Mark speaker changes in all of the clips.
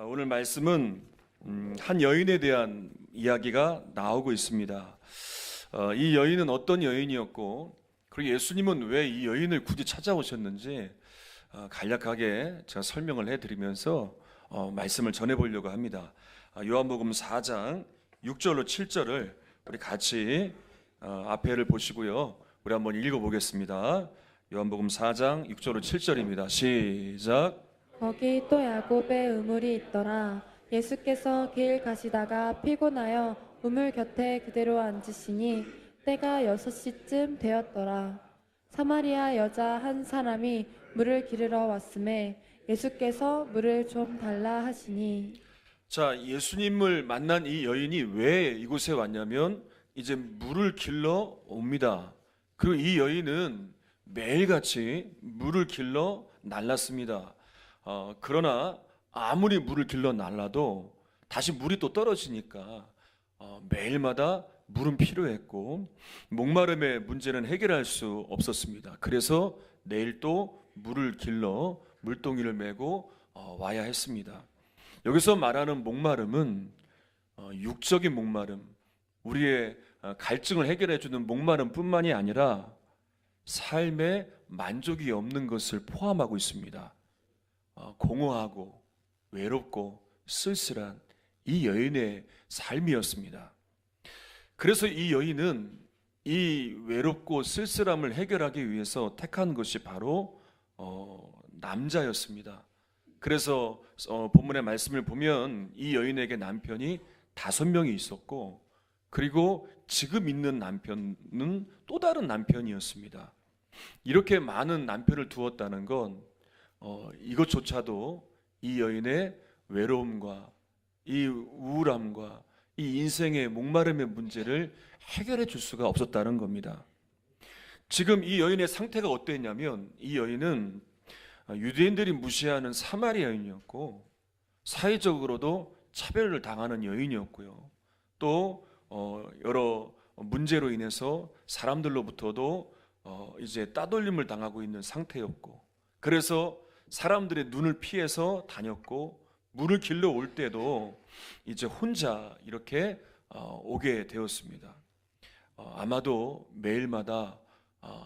Speaker 1: 오늘 말씀은 한 여인에 대한 이야기가 나오고 있습니다. 이 여인은 어떤 여인이었고, 그리고 예수님은 왜 이 여인을 굳이 찾아오셨는지 간략하게 제가 설명을 해드리면서 말씀을 전해보려고 합니다. 요한복음 4장 6절로 7절을 우리 같이 앞에를 보시고요. 우리 한번 읽어보겠습니다. 요한복음 4장 6절로 7절입니다. 시작.
Speaker 2: 거기 또 야곱의 우물이 있더라. 예수께서 길 가시다가 피곤하여 우물 곁에 그대로 앉으시니 때가 6시쯤 되었더라. 사마리아 여자 한 사람이 물을 기르러 왔음에 예수께서 물을 좀 달라 하시니.
Speaker 1: 자, 예수님을 만난 이 여인이 왜 이곳에 왔냐면 이제 물을 길러 옵니다. 그리고 이 여인은 매일같이 물을 길러 날랐습니다. 그러나 아무리 물을 길러 날라도 다시 물이 또 떨어지니까 매일마다 물은 필요했고 목마름의 문제는 해결할 수 없었습니다. 그래서 내일 또 물을 길러 물동이를 메고 와야 했습니다. 여기서 말하는 목마름은 육적인 목마름, 우리의 갈증을 해결해 주는 목마름뿐만이 아니라 삶에 만족이 없는 것을 포함하고 있습니다. 공허하고 외롭고 쓸쓸한 이 여인의 삶이었습니다. 그래서 이 여인은 이 외롭고 쓸쓸함을 해결하기 위해서 택한 것이 바로 남자였습니다. 그래서 본문의 말씀을 보면 이 여인에게 남편이 5명이 있었고, 그리고 지금 있는 남편은 또 다른 남편이었습니다. 이렇게 많은 남편을 두었다는 건 이것조차도 이 여인의 외로움과 이 우울함과 이 인생의 목마름의 문제를 해결해 줄 수가 없었다는 겁니다. 지금 이 여인의 상태가 어땠냐면, 이 여인은 유대인들이 무시하는 사마리아 여인이었고, 사회적으로도 차별을 당하는 여인이었고요. 또 여러 문제로 인해서 사람들로부터도 이제 따돌림을 당하고 있는 상태였고, 그래서 사람들의 눈을 피해서 다녔고, 물을 길러 올 때도 이제 혼자 이렇게 오게 되었습니다. 아마도 매일마다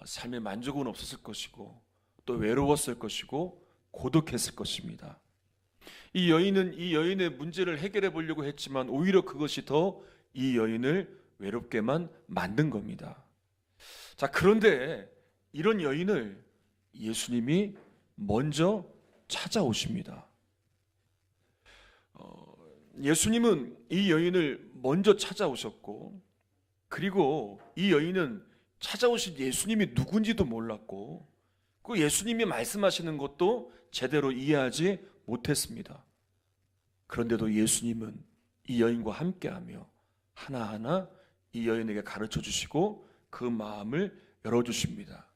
Speaker 1: 삶의 만족은 없었을 것이고, 또 외로웠을 것이고, 고독했을 것입니다. 이 여인은 이 여인의 문제를 해결해 보려고 했지만 오히려 그것이 더 이 여인을 외롭게만 만든 겁니다. 자, 그런데 이런 여인을 예수님이 먼저 찾아오십니다. 예수님은 이 여인을 먼저 찾아오셨고, 그리고 이 여인은 찾아오신 예수님이 누군지도 몰랐고, 그 예수님이 말씀하시는 것도 제대로 이해하지 못했습니다. 그런데도 예수님은 이 여인과 함께하며 하나하나 이 여인에게 가르쳐 주시고 그 마음을 열어주십니다.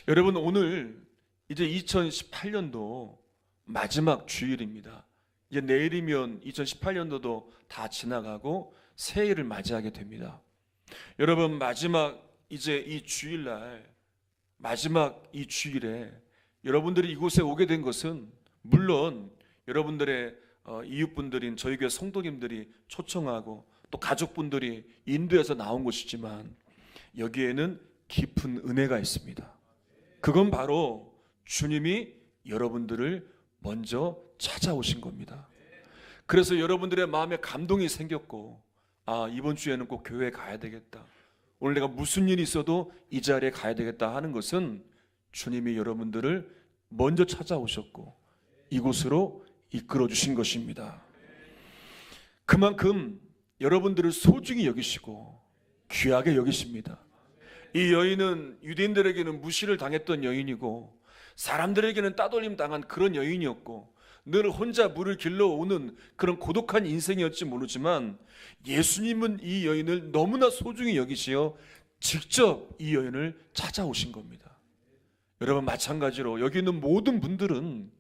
Speaker 1: 여러분, 오늘 이제 2018년도 마지막 주일입니다. 이제 내일이면 2018년도도 다 지나가고 새해를 맞이하게 됩니다. 여러분, 마지막 이제 이 주일날, 마지막 이 주일에 여러분들이 이곳에 오게 된 것은 물론 여러분들의 이웃분들인 저희 교회 성도님들이 초청하고 또 가족분들이 인도해서 나온 곳이지만, 여기에는 깊은 은혜가 있습니다. 그건 바로 주님이 여러분들을 먼저 찾아오신 겁니다. 그래서 여러분들의 마음에 감동이 생겼고, 이번 주에는 꼭 교회에 가야 되겠다, 오늘 내가 무슨 일이 있어도 이 자리에 가야 되겠다 하는 것은 주님이 여러분들을 먼저 찾아오셨고 이곳으로 이끌어 주신 것입니다. 그만큼 여러분들을 소중히 여기시고 귀하게 여기십니다. 이 여인은 유대인들에게는 무시를 당했던 여인이고 사람들에게는 따돌림 당한 그런 여인이었고 늘 혼자 물을 길러오는 그런 고독한 인생이었지 모르지만, 예수님은 이 여인을 너무나 소중히 여기시어 직접 이 여인을 찾아오신 겁니다. 여러분, 마찬가지로 여기 있는 모든 분들은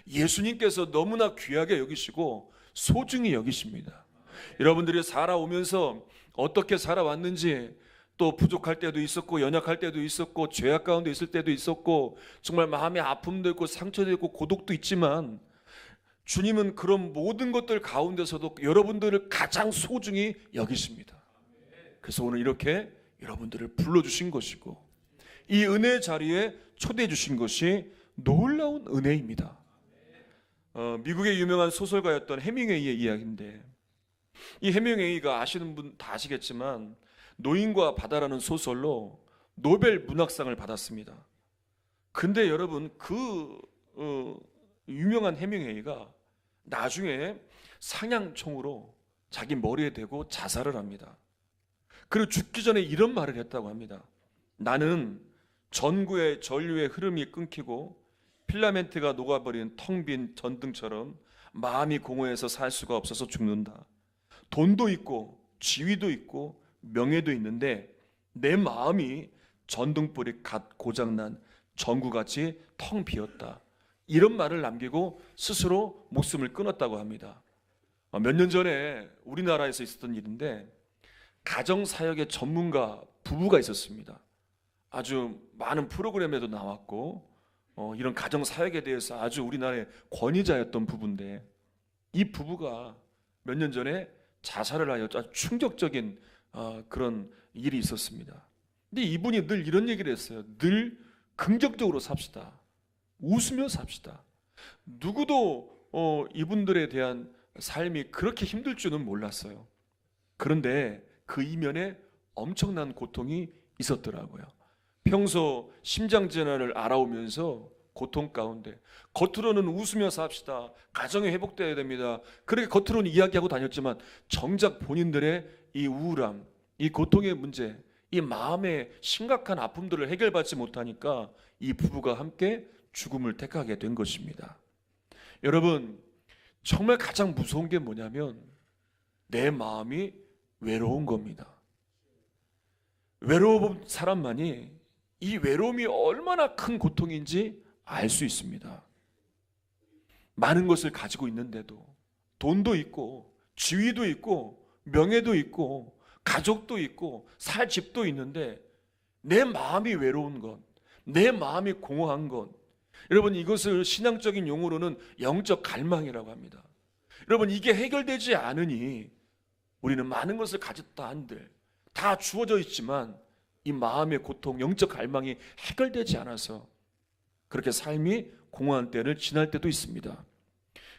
Speaker 1: 예수님께서 너무나 귀하게 여기시고 소중히 여기십니다. 여러분들이 살아오면서 어떻게 살아왔는지, 또 부족할 때도 있었고 연약할 때도 있었고 죄악 가운데 있을 때도 있었고 정말 마음의 아픔도 있고 상처도 있고 고독도 있지만, 주님은 그런 모든 것들 가운데서도 여러분들을 가장 소중히 여기십니다. 그래서 오늘 이렇게 여러분들을 불러주신 것이고 이 은혜 자리에 초대해 주신 것이 놀라운 은혜입니다. 미국의 유명한 소설가였던 해밍웨이의 이야기인데, 이 해밍웨이가 아시는 분 다 아시겠지만 노인과 바다라는 소설로 노벨 문학상을 받았습니다. 근데 여러분 그 유명한 해밍웨이가 나중에 상향총으로 자기 머리에 대고 자살을 합니다. 그리고 죽기 전에 이런 말을 했다고 합니다. 나는 전구의 전류의 흐름이 끊기고 필라멘트가 녹아버린 텅 빈 전등처럼 마음이 공허해서 살 수가 없어서 죽는다. 돈도 있고 지위도 있고 명예도 있는데 내 마음이 전등불이 갓 고장난 전구같이 텅 비었다. 이런 말을 남기고 스스로 목숨을 끊었다고 합니다. 몇 년 전에 우리나라에서 있었던 일인데, 가정사역의 전문가 부부가 있었습니다. 아주 많은 프로그램에도 나왔고 이런 가정사역에 대해서 아주 우리나라의 권위자였던 부부인데, 이 부부가 몇 년 전에 자살을 하여 아주 충격적인 그런 일이 있었습니다. 근데 이분이 늘 이런 얘기를 했어요. 늘 긍정적으로 삽시다. 웃으며 삽시다. 누구도 이분들에 대한 삶이 그렇게 힘들 줄은 몰랐어요. 그런데 그 이면에 엄청난 고통이 있었더라고요. 평소 심장질환을 알아오면서 고통 가운데 겉으로는 웃으며 삽시다. 가정이 회복되어야 됩니다. 그렇게 겉으로는 이야기하고 다녔지만 정작 본인들의 이 우울함, 이 고통의 문제, 이 마음의 심각한 아픔들을 해결받지 못하니까 이 부부가 함께 죽음을 택하게 된 것입니다. 여러분, 정말 가장 무서운 게 뭐냐면 내 마음이 외로운 겁니다. 외로운 사람만이 이 외로움이 얼마나 큰 고통인지 알 수 있습니다. 많은 것을 가지고 있는데도, 돈도 있고 지위도 있고 명예도 있고 가족도 있고 살 집도 있는데 내 마음이 외로운 것, 내 마음이 공허한 것, 여러분 이것을 신앙적인 용어로는 영적 갈망이라고 합니다. 여러분 이게 해결되지 않으니 우리는 많은 것을 가졌다 한들 다 주어져 있지만 이 마음의 고통, 영적 갈망이 해결되지 않아서 그렇게 삶이 공허한 때를 지날 때도 있습니다.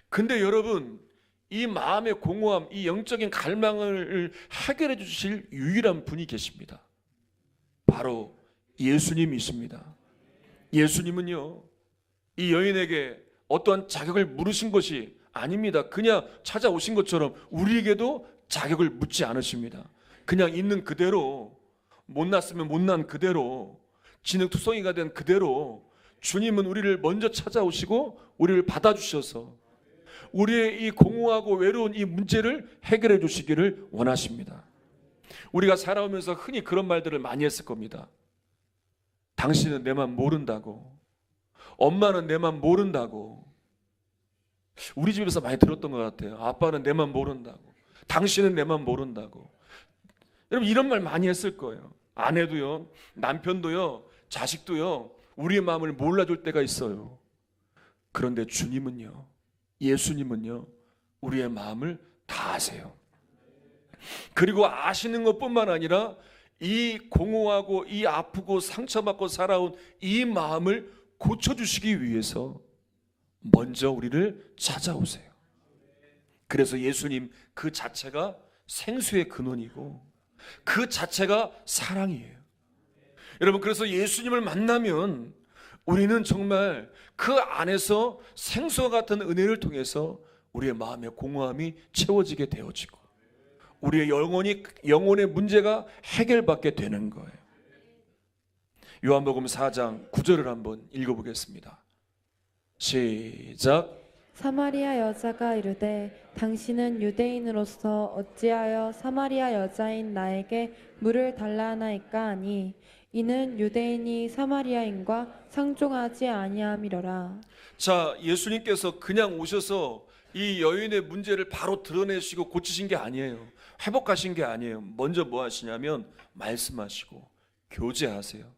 Speaker 1: 근데 여러분, 이 마음의 공허함, 이 영적인 갈망을 해결해 주실 유일한 분이 계십니다. 바로 예수님이십니다. 예수님은요, 이 여인에게 어떠한 자격을 물으신 것이 아닙니다. 그냥 찾아오신 것처럼 우리에게도 자격을 묻지 않으십니다. 그냥 있는 그대로, 못났으면 못난 그대로, 진흙투성이가 된 그대로 주님은 우리를 먼저 찾아오시고 우리를 받아주셔서 우리의 이 공허하고 외로운 이 문제를 해결해 주시기를 원하십니다. 우리가 살아오면서 흔히 그런 말들을 많이 했을 겁니다. 당신은 내 맘 모른다고, 엄마는 내 맘 모른다고. 우리 집에서 많이 들었던 것 같아요. 아빠는 내 맘 모른다고, 당신은 내 맘 모른다고. 여러분 이런 말 많이 했을 거예요. 아내도요, 남편도요, 자식도요, 우리의 마음을 몰라줄 때가 있어요. 그런데 주님은요, 예수님은요, 우리의 마음을 다 아세요. 그리고 아시는 것뿐만 아니라 이 공허하고 이 아프고 상처받고 살아온 이 마음을 고쳐주시기 위해서 먼저 우리를 찾아오세요. 그래서 예수님 그 자체가 생수의 근원이고 그 자체가 사랑이에요. 여러분, 그래서 예수님을 만나면 우리는 정말 그 안에서 생수와 같은 은혜를 통해서 우리의 마음의 공허함이 채워지게 되어지고 우리의 영혼의 문제가 해결받게 되는 거예요. 요한복음 4장 9절을 한번 읽어보겠습니다. 시작.
Speaker 2: 사마리아 여자가 이르되 당신은 유대인으로서 어찌하여 사마리아 여자인 나에게 물을 달라 하나이까 하니 이는 유대인이 사마리아인과 상종하지 아니함이로라.
Speaker 1: 자, 예수님께서 그냥 오셔서 이 여인의 문제를 바로 드러내시고 고치신 게 아니에요. 회복하신 게 아니에요. 먼저 뭐 하시냐면 말씀하시고 교제하세요.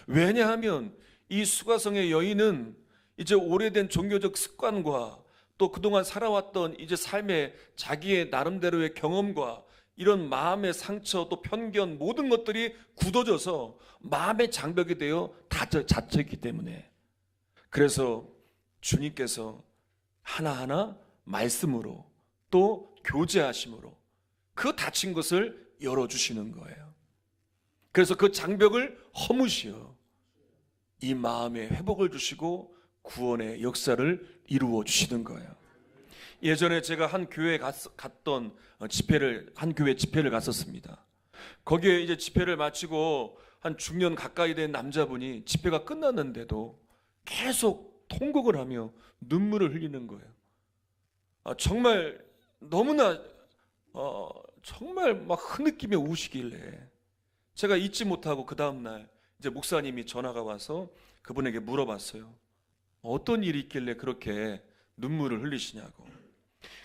Speaker 1: 왜냐하면 이 수가성의 여인은 이제 오래된 종교적 습관과 또 그동안 살아왔던 이제 삶의 자기의 나름대로의 경험과 이런 마음의 상처 또 편견 모든 것들이 굳어져서 마음의 장벽이 되어 닫혀있기 때문에, 그래서 주님께서 하나하나 말씀으로 또 교제하심으로 그 닫힌 것을 열어주시는 거예요. 그래서 그 장벽을 허무시어 이 마음의 회복을 주시고 구원의 역사를 이루어 주시는 거예요. 예전에 제가 한 교회에 갔던 한 교회 집회를 갔었습니다. 거기에 이제 집회를 마치고 한 중년 가까이 된 남자분이 집회가 끝났는데도 계속 통곡을 하며 눈물을 흘리는 거예요. 정말 너무나 정말 막 흐느끼며 우시길래 제가 잊지 못하고 그 다음날 이제 목사님이 전화가 와서 그분에게 물어봤어요. 어떤 일이 있길래 그렇게 눈물을 흘리시냐고.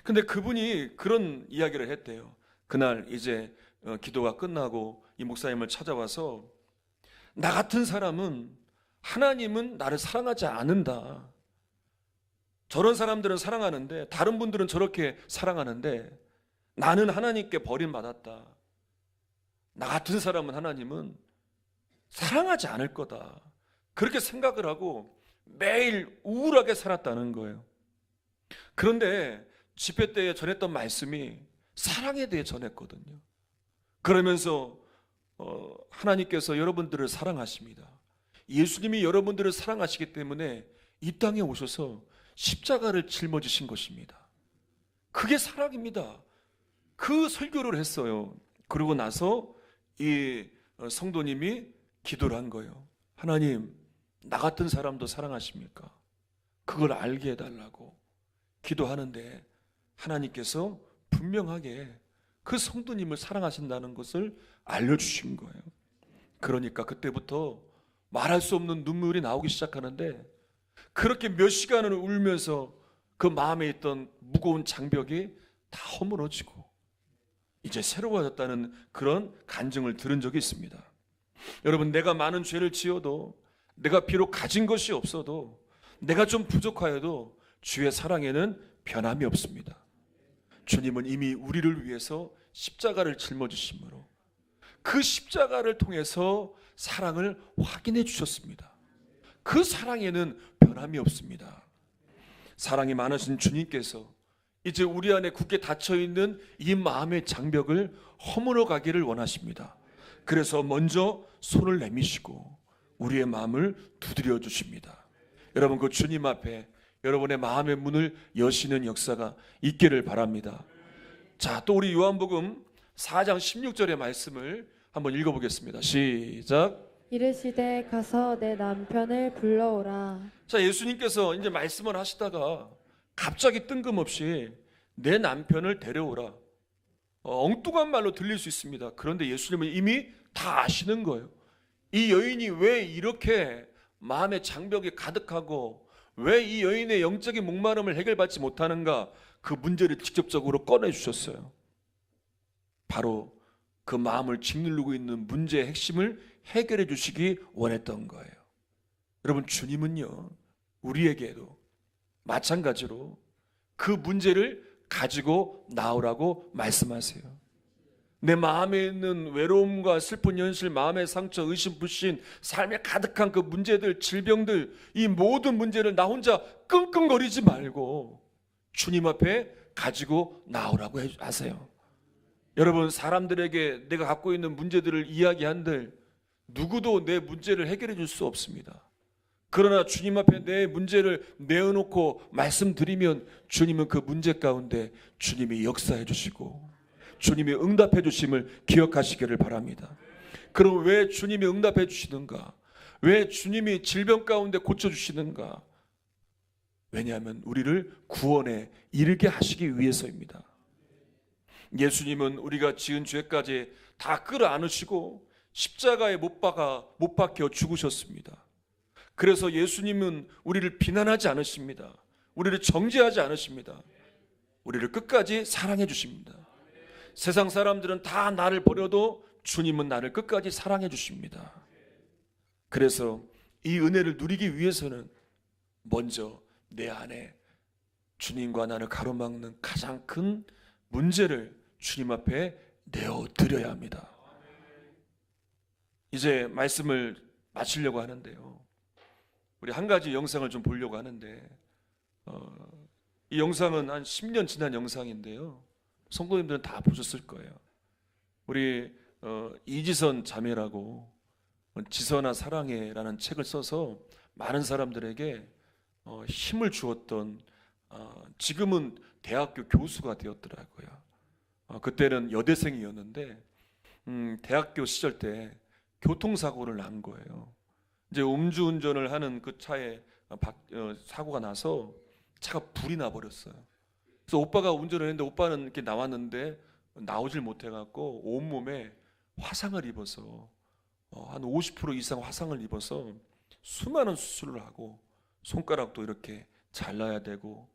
Speaker 1: 근데 그분이 그런 이야기를 했대요. 그날 이제 기도가 끝나고 이 목사님을 찾아와서 나 같은 사람은 하나님은 나를 사랑하지 않는다. 저런 사람들은 사랑하는데 다른 분들은 저렇게 사랑하는데 나는 하나님께 버림받았다. 나 같은 사람은 하나님은 사랑하지 않을 거다. 그렇게 생각을 하고 매일 우울하게 살았다는 거예요. 그런데 집회 때에 전했던 말씀이 사랑에 대해 전했거든요. 그러면서 하나님께서 여러분들을 사랑하십니다. 예수님이 여러분들을 사랑하시기 때문에 이 땅에 오셔서 십자가를 짊어지신 것입니다. 그게 사랑입니다. 그 설교를 했어요. 그러고 나서 이 성도님이 기도를 한 거예요. 하나님, 나 같은 사람도 사랑하십니까? 그걸 알게 해달라고 기도하는데 하나님께서 분명하게 그 성도님을 사랑하신다는 것을 알려주신 거예요. 그러니까 그때부터 말할 수 없는 눈물이 나오기 시작하는데 그렇게 몇 시간을 울면서 그 마음에 있던 무거운 장벽이 다 허물어지고 이제 새로워졌다는 그런 간증을 들은 적이 있습니다. 여러분, 내가 많은 죄를 지어도, 내가 비록 가진 것이 없어도, 내가 좀 부족하여도 주의 사랑에는 변함이 없습니다. 주님은 이미 우리를 위해서 십자가를 짊어지심으로 그 십자가를 통해서 사랑을 확인해 주셨습니다. 그 사랑에는 변함이 없습니다. 사랑이 많으신 주님께서 이제 우리 안에 굳게 닫혀있는 이 마음의 장벽을 허물어 가기를 원하십니다. 그래서 먼저 손을 내미시고 우리의 마음을 두드려 주십니다. 여러분, 그 주님 앞에 여러분의 마음의 문을 여시는 역사가 있기를 바랍니다. 자, 또 우리 요한복음 4장 16절의 말씀을 한번 읽어보겠습니다. 시작.
Speaker 2: 이르시되 가서 내 남편을 불러오라.
Speaker 1: 자, 예수님께서 이제 말씀을 하시다가 갑자기 뜬금없이 내 남편을 데려오라. 엉뚱한 말로 들릴 수 있습니다. 그런데 예수님은 이미 다 아시는 거예요. 이 여인이 왜 이렇게 마음의 장벽이 가득하고 왜 이 여인의 영적인 목마름을 해결받지 못하는가, 그 문제를 직접적으로 꺼내주셨어요. 바로 그 마음을 짓누르고 있는 문제의 핵심을 해결해 주시기 원했던 거예요. 여러분, 주님은요, 우리에게도 마찬가지로 그 문제를 가지고 나오라고 말씀하세요. 내 마음에 있는 외로움과 슬픈 현실, 마음의 상처, 의심, 불신, 삶에 가득한 그 문제들, 질병들, 이 모든 문제를 나 혼자 끙끙거리지 말고 주님 앞에 가지고 나오라고 하세요. 여러분, 사람들에게 내가 갖고 있는 문제들을 이야기한들 누구도 내 문제를 해결해 줄 수 없습니다. 그러나 주님 앞에 내 문제를 내어놓고 말씀드리면 주님은 그 문제 가운데 주님이 역사해 주시고 주님이 응답해 주심을 기억하시기를 바랍니다. 그럼 왜 주님이 응답해 주시는가? 왜 주님이 질병 가운데 고쳐주시는가? 왜냐하면 우리를 구원에 이르게 하시기 위해서입니다. 예수님은 우리가 지은 죄까지 다 끌어안으시고 십자가에 못 박혀 죽으셨습니다. 그래서 예수님은 우리를 비난하지 않으십니다. 우리를 정죄하지 않으십니다. 우리를 끝까지 사랑해 주십니다. 세상 사람들은 다 나를 버려도 주님은 나를 끝까지 사랑해 주십니다. 그래서 이 은혜를 누리기 위해서는 먼저 내 안에 주님과 나를 가로막는 가장 큰 문제를 주님 앞에 내어드려야 합니다. 이제 말씀을 마치려고 하는데요, 우리 한 가지 영상을 좀 보려고 하는데, 이 영상은 한 10년 지난 영상인데요, 성도님들은 다 보셨을 거예요. 우리 이지선 자매라고 지선아 사랑해라는 책을 써서 많은 사람들에게 힘을 주었던, 지금은 대학교 교수가 되었더라고요. 그때는 여대생이었는데 대학교 시절 때 교통사고를 난 거예요. 이제 음주운전을 하는 그 차에 사고가 나서 차가 불이 나버렸어요. 그래서 오빠가 운전을 했는데 오빠는 이렇게 나왔는데 나오질 못해갖고 온몸에 화상을 입어서 한 50% 이상 화상을 입어서 수많은 수술을 하고 손가락도 이렇게 잘라야 되고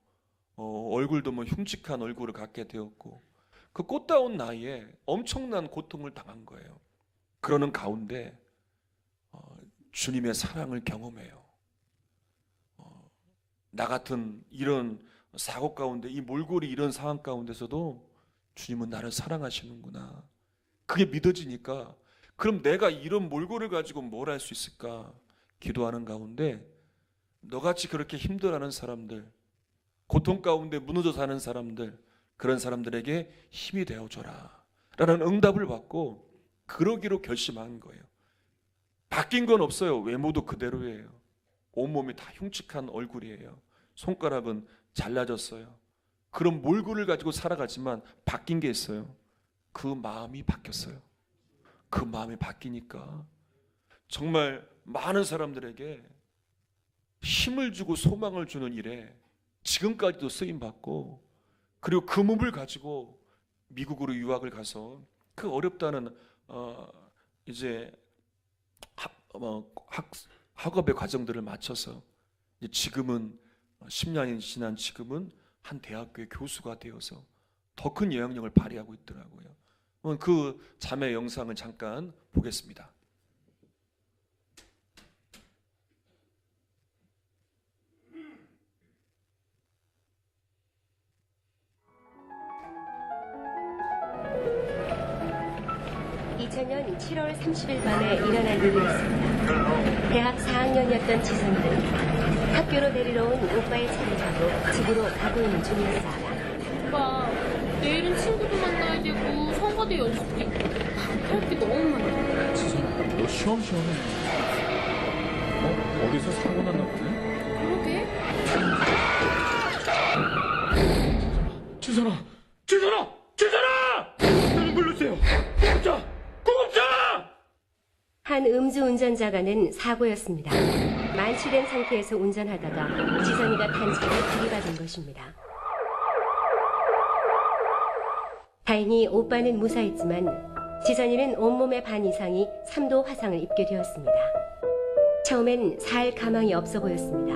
Speaker 1: 얼굴도 뭐 흉측한 얼굴을 갖게 되었고, 그 꽃다운 나이에 엄청난 고통을 당한 거예요. 그러는 가운데 주님의 사랑을 경험해요. 나 같은 이런 사고 가운데, 이 몰골이 이런 상황 가운데서도 주님은 나를 사랑하시는구나, 그게 믿어지니까, 그럼 내가 이런 몰골을 가지고 뭘 할 수 있을까 기도하는 가운데, 너같이 그렇게 힘들어하는 사람들, 고통 가운데 무너져 사는 사람들, 그런 사람들에게 힘이 되어줘라 라는 응답을 받고 그러기로 결심한 거예요. 바뀐 건 없어요. 외모도 그대로예요. 온몸이 다 흉측한 얼굴이에요. 손가락은 잘라졌어요. 그런 몰골을 가지고 살아가지만 바뀐 게 있어요. 그 마음이 바뀌었어요. 그 마음이 바뀌니까 정말 많은 사람들에게 힘을 주고 소망을 주는 일에 지금까지도 쓰임받고, 그리고 그 몸을 가지고 미국으로 유학을 가서 그 어렵다는 이제 학업의 과정들을 마쳐서 이제 지금은 10년이 지난 지금은 한 대학교의 교수가 되어서 더 큰 영향력을 발휘하고 있더라고요. 그 자매 영상을 잠깐 보겠습니다.
Speaker 3: 2000년 7월 30일 밤에 일어난 일이었습니다. 대학 4학년이었던 지선이는 학교로 데리러 온 오빠의 차를 타고 집으로 가고 있는 중이었습니다.
Speaker 4: 오빠, 내일은 친구도 만나야 되고 성가대 연습도 있고 할 게 너무 많아.
Speaker 5: 너 시험시험해. 어디서 사고 났나 보네?
Speaker 4: 그러게?
Speaker 5: 지선아! 지선아! 지선아! 나좀 불러주세요! 구급차!
Speaker 3: 한 음주운전자가 낸 사고였습니다. 만취된 상태에서 운전하다가 지선이가 탄 차를 들이받은 것입니다. 다행히 오빠는 무사했지만 지선이는 온몸의 반 이상이 3도 화상을 입게 되었습니다. 처음엔 살 가망이 없어 보였습니다.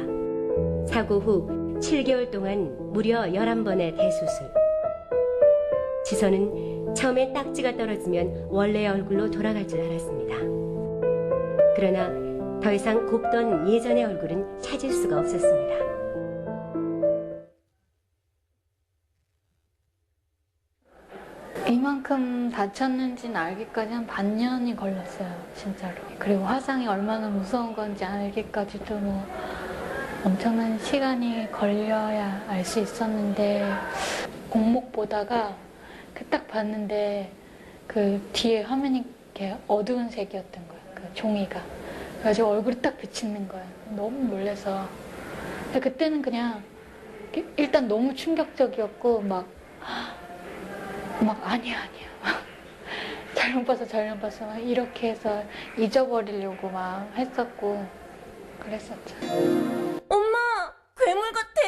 Speaker 3: 사고 후 7개월 동안 무려 11번의 대수술. 지선은 처음엔 딱지가 떨어지면 원래의 얼굴로 돌아갈 줄 알았습니다. 그러나 더 이상 곱던 예전의 얼굴은 찾을 수가 없었습니다.
Speaker 6: 이만큼 다쳤는지는 알기까지 한 반년이 걸렸어요, 진짜로. 그리고 화상이 얼마나 무서운 건지 알기까지도 뭐 엄청난 시간이 걸려야 알 수 있었는데, 공목 보다가 그 딱 봤는데 그 뒤에 화면이 이렇게 어두운 색이었던 거예요, 그 종이가. 그래가지고 얼굴이 딱 비치는 거예요. 너무 놀라서. 근데 그때는 그냥 일단 너무 충격적이었고 막 아니야 잘못 봤어 막 이렇게 해서 잊어버리려고 막 했었고 그랬었죠.
Speaker 7: 엄마, 괴물 같아.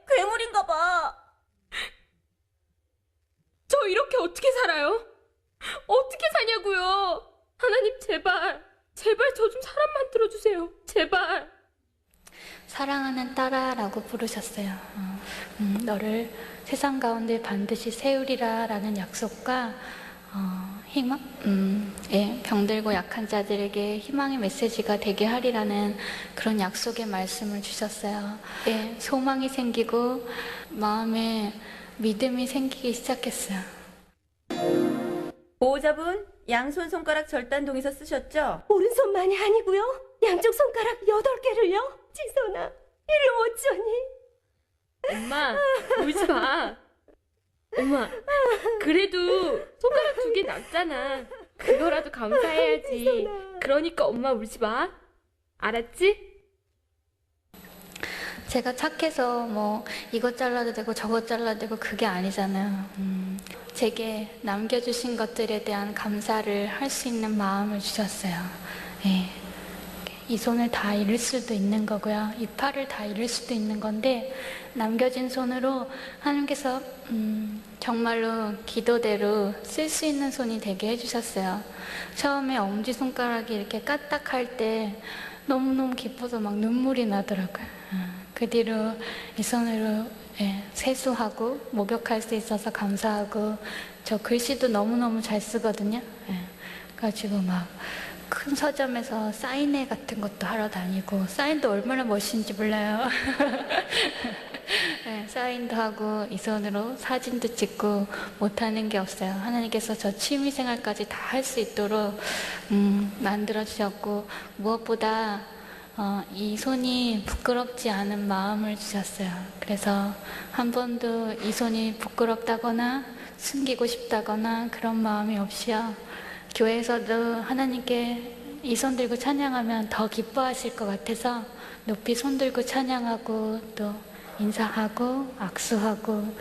Speaker 7: 괴물인가 봐.
Speaker 4: 저 이렇게 어떻게 살아요? 어떻게 사냐고요? 하나님 제발 저 좀 사람 만들어주세요. 제발.
Speaker 6: 사랑하는 딸아라고 부르셨어요. 너를 세상 가운데 반드시 세우리라 라는 약속과 희망? 예, 병들고 약한 자들에게 희망의 메시지가 되게 하리라는 그런 약속의 말씀을 주셨어요. 예, 소망이 생기고 마음에 믿음이 생기기 시작했어요.
Speaker 7: 보호자분, 양손 손가락 절단동에서 쓰셨죠?
Speaker 3: 오른손만이 아니고요. 양쪽 손가락 8개를요. 지선아, 이를 어쩌니?
Speaker 4: 엄마, 울지 마. 엄마, 그래도 손가락 2개 남잖아. 그거라도 감사해야지. 그러니까 엄마 울지 마. 알았지?
Speaker 6: 제가 착해서 뭐 이것 잘라도 되고 저것 잘라도 되고 그게 아니잖아요. 제게 남겨주신 것들에 대한 감사를 할 수 있는 마음을 주셨어요. 예. 이 손을 다 잃을 수도 있는 거고요. 이 팔을 다 잃을 수도 있는 건데 남겨진 손으로 하나님께서 정말로 기도대로 쓸 수 있는 손이 되게 해주셨어요. 처음에 엄지손가락이 이렇게 까딱할 때 너무너무 기뻐서 막 눈물이 나더라고요. 그 뒤로 이 손으로 세수하고 목욕할 수 있어서 감사하고, 저 글씨도 너무너무 잘 쓰거든요. 그래가지고 막 큰 서점에서 사인회 같은 것도 하러 다니고, 사인도 얼마나 멋있는지 몰라요. 사인도 하고 이 손으로 사진도 찍고 못하는 게 없어요. 하나님께서 저 취미생활까지 다 할 수 있도록 만들어주셨고, 무엇보다 이 손이 부끄럽지 않은 마음을 주셨어요. 그래서 한 번도 이 손이 부끄럽다거나 숨기고 싶다거나 그런 마음이 없이요. 교회에서도 하나님께 이 손 들고 찬양하면 더 기뻐하실 것 같아서 높이 손 들고 찬양하고 또 인사하고 악수하고,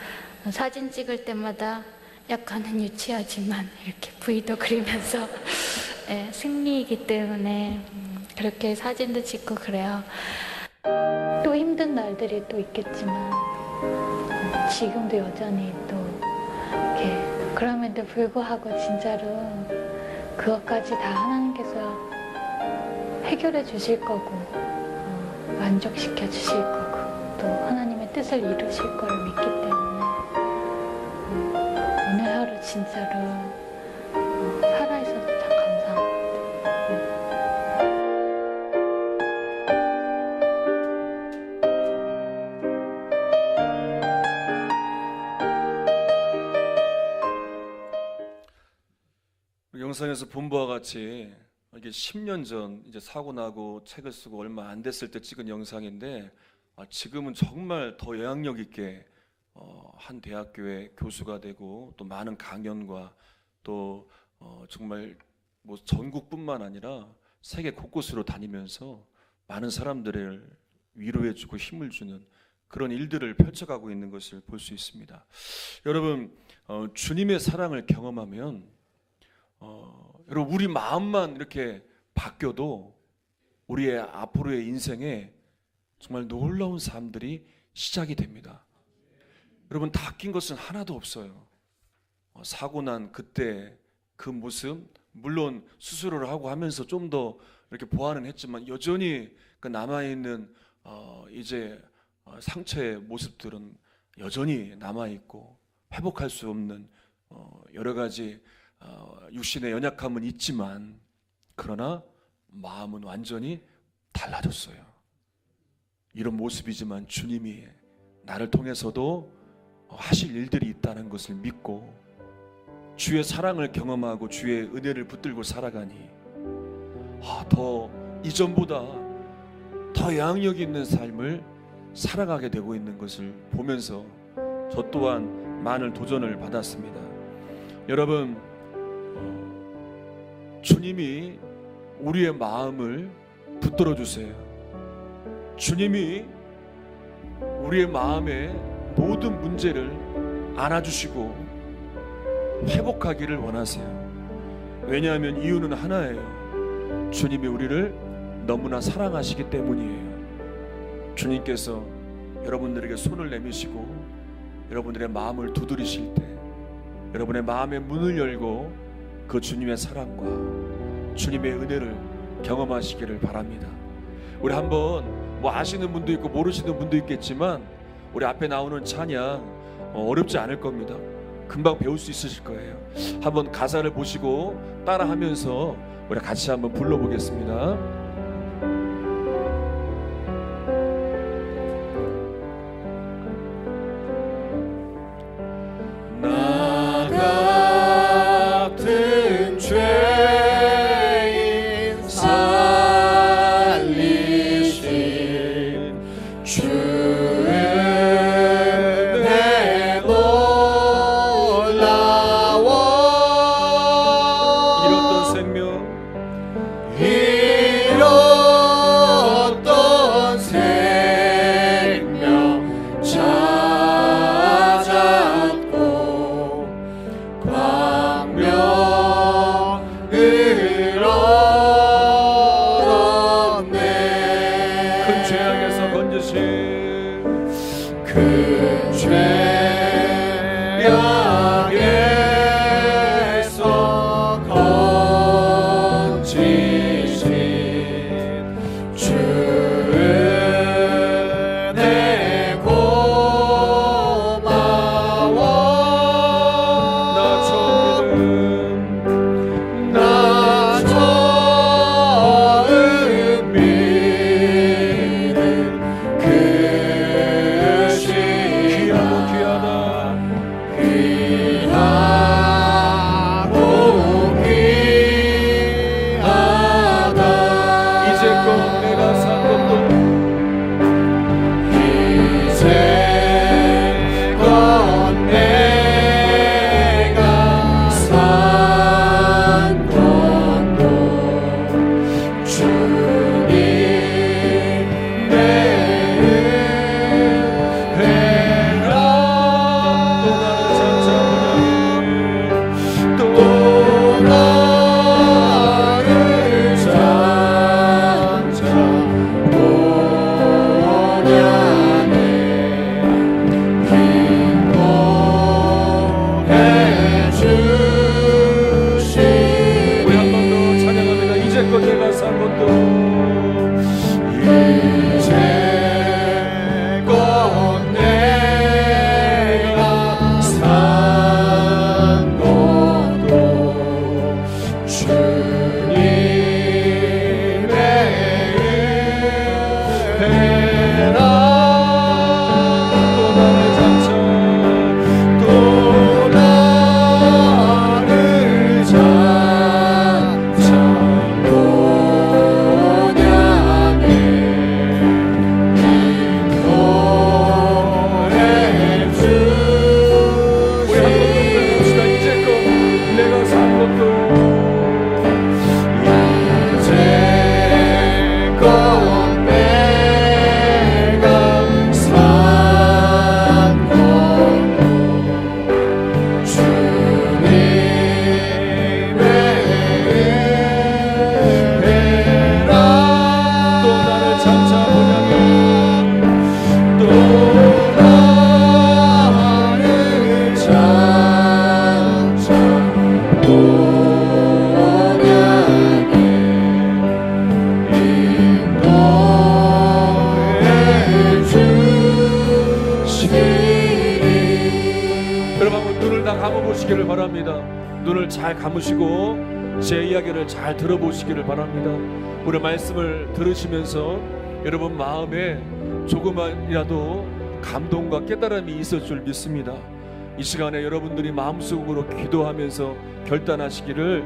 Speaker 6: 사진 찍을 때마다 약간은 유치하지만 이렇게 V도 그리면서 승리이기 때문에 그렇게 사진도 찍고 그래요. 또 힘든 날들이 또 있겠지만 지금도 여전히 또 이렇게, 그럼에도 불구하고 진짜로 그것까지 다 하나님께서 해결해 주실 거고 만족시켜 주실 거고 또 하나님의 뜻을 이루실 거를 믿기 때문에 오늘 하루 진짜로 살아있어서 참 감사한 것 같아요.
Speaker 1: 영상에서 본 바와 같이 이게 10년 전 이제 사고 나고 책을 쓰고 얼마 안 됐을 때 찍은 영상인데, 지금은 정말 더 영향력 있게 한 대학교의 교수가 되고 또 많은 강연과 또 정말 뭐 전국뿐만 아니라 세계 곳곳으로 다니면서 많은 사람들을 위로해주고 힘을 주는 그런 일들을 펼쳐가고 있는 것을 볼 수 있습니다. 여러분, 주님의 사랑을 경험하면 여러분, 우리 마음만 이렇게 바뀌어도 우리의 앞으로의 인생에 정말 놀라운 삶들이 시작이 됩니다. 여러분, 다 바뀐 것은 하나도 없어요. 사고 난 그때 그 모습, 물론 수술을 하고 하면서 좀 더 이렇게 보완은 했지만 여전히 그 남아있는 이제 상처의 모습들은 여전히 남아있고 회복할 수 없는 여러 가지 육신의 연약함은 있지만, 그러나 마음은 완전히 달라졌어요. 이런 모습이지만 주님이 나를 통해서도 하실 일들이 있다는 것을 믿고 주의 사랑을 경험하고 주의 은혜를 붙들고 살아가니 더 이전보다 더 영향력 있는 삶을 살아가게 되고 있는 것을 보면서 저 또한 많은 도전을 받았습니다. 여러분, 주님이 우리의 마음을 붙들어 주세요. 주님이 우리의 마음의 모든 문제를 안아주시고 회복하기를 원하세요. 왜냐하면 이유는 하나예요. 주님이 우리를 너무나 사랑하시기 때문이에요. 주님께서 여러분들에게 손을 내미시고 여러분들의 마음을 두드리실 때 여러분의 마음의 문을 열고 그 주님의 사랑과 주님의 은혜를 경험하시기를 바랍니다. 우리 한번 뭐 아시는 분도 있고 모르시는 분도 있겠지만 우리 앞에 나오는 찬양 어렵지 않을 겁니다. 금방 배울 수 있으실 거예요. 한번 가사를 보시고 따라하면서 우리 같이 한번 불러보겠습니다. 나 같은 죄인 살리신 주의 은혜 놀라워 잃었던 생명 잃었던 생명 찾았고 광명을 얻었네 큰 죄악에서 건지신 큰 죄악에서 건지신 주의 은혜 고마워 나 처음 믿은 그 귀하고 귀하다 귀하고 귀하다 이제껏 내가 산 것도 이제껏 내가 산 것도 주님의 은혜라 또 나를 찾아 또 나를 찾아 보냐네 인도해 주시 우리 한 번 더 찬양합니다. 이제껏 내가 산 것도 이제껏 내가 산 것도 주님의 은혜라 또 나를 찾아 또 나를 찾아 보냐네 인도해 주시 우리 한 번 더 부릅시다. 이제껏 내가 산 것도 이제껏 내가 산 것도 주님의 은혜라 또 나를 찾아 보냐면 또 나를 찾아 보냐네 인도해 주시리 여러분 한번 눈을 다 감아보시기를 바랍니다. 눈을 잘 감으시고 제 이야기를 잘 들어보시기를 바랍니다. 우리 말씀을 들으시면서 여러분 마음에 조금이라도 감동과 깨달음이 있을 줄 믿습니다. 이 시간에 여러분들이 마음속으로 기도하면서 결단하시기를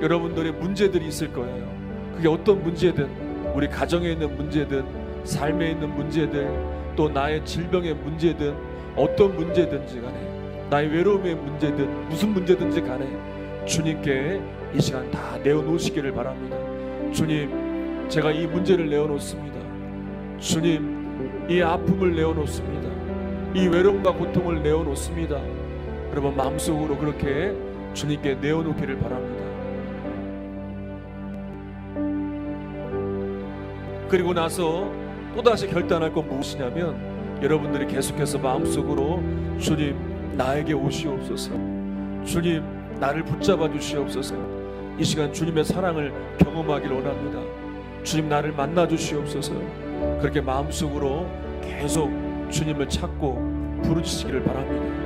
Speaker 1: 여러분들의 문제들이 있을 거예요. 그게 어떤 문제든 우리 가정에 있는 문제든 삶에 있는 문제들 또 나의 질병의 문제든 어떤 문제든지 간에 나의 외로움의 문제든 무슨 문제든지 간에 주님께 이 시간 다 내어놓으시기를 바랍니다. 주님 제가 이 문제를 내어놓습니다. 주님 이 아픔을 내어놓습니다. 이 외로움과 고통을 내어놓습니다. 여러분 마음속으로 그렇게 주님께 내어놓기를 바랍니다. 그리고 나서 또다시 결단할 건 무엇이냐면 여러분들이 계속해서 마음속으로 주님 나에게 오시옵소서, 주님 나를 붙잡아 주시옵소서, 이 시간 주님의 사랑을 경험하기를 원합니다. 주님 나를 만나 주시옵소서. 그렇게 마음속으로 계속 주님을 찾고 부르시기를 바랍니다.